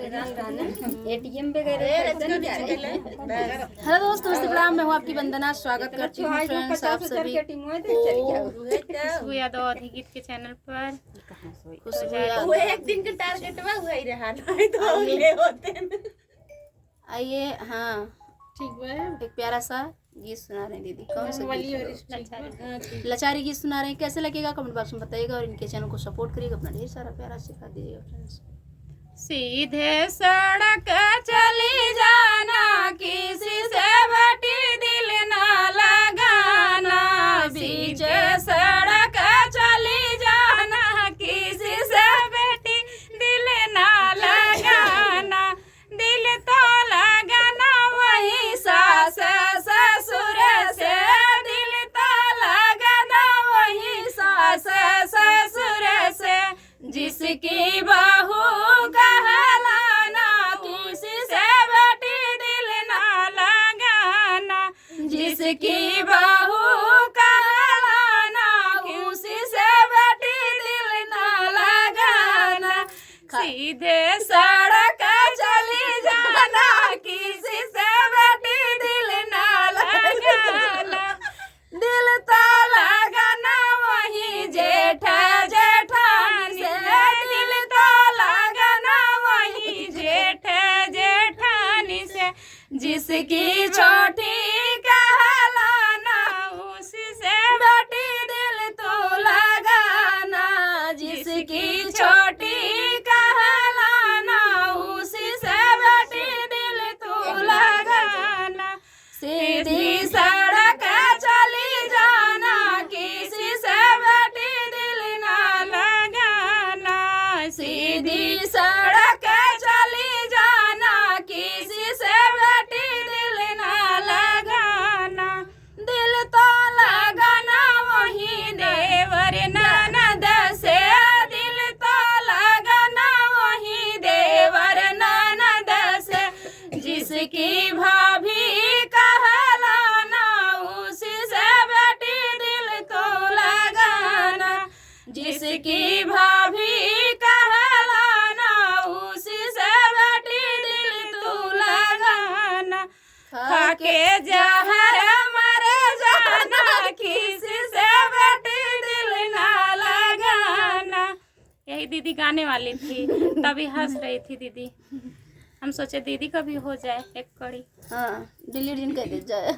ATM पे गए। Hello दोस्तों, इंस्टाग्राम में हूँ आपकी वंदना, स्वागत करती हूँ फ्रेंड्स आप सभी खुशबू यादव अधिगीत के चैनल पर। खुशबू यादव एक दिन के टारगेट में हुआ ही रहा नहीं तो ले होते न। आइए। हाँ ठीक है, एक प्यारा सा गीत सुना रहे हैं दीदी। कौन सा वाली लाचारी गीत सुना रहे हैं, कैसे लगेगा कमेंट बॉक्स में बताइएगा और इनके चैनल को सपोर्ट करिएगा, अपना ढेर सारा प्यारा सिखा दीजिएगा फ्रेंड्स। सीधे सड़क चली जाना, किसी से बटी दिल ना लगाना। बीच सड़क चली जाना, किसी से बेटी दिल ना लगाना। दिल तो लगाना वही सास ससुर से, दिल तो लगाना वही सास ससुर से। जिसकी बहू कहलाना, किसी से बेटी दिल ना लगाना। जिसकी बहू कहलाना, किसी से बेटी दिल ना लगाना। सीधे सड़क चली जाना, किसी से बेटी दिल ना लगाना। दिल तो लगाना वही जेठ जेठानी से, दिल तो लगाना वही जेठ जेठानी से। जिसकी छोटी कहलाना, उसी से बेटी दिल तो लगाना। जिसकी छोटी कहलाना, उसी से बेटी दिल तो लगाना। सीधी सड़क चली जाना, किसी से बेटी दिल ना लगाना। सीधी सड़क चली जाना, किसी से बेटी दिल ना लगाना। दिल तो लगाना वही देवर ननद से, दिल तो लगाना वही देवर ननद से। जिसकी भाभी कहलाना, उसी से बेटी दिल तो लगाना। जिसकी भाभी कहलाना, उसी से बेटी दिल तो लगाना। खाके जहर मर जाना, किसी से बेटी दिल ना लगाना। यही दीदी गाने वाली थी, तभी हंस रही थी दीदी। हम सोचे दीदी का भी हो जाए एक कड़ी। हाँ डिलीट जिनका दे जाए।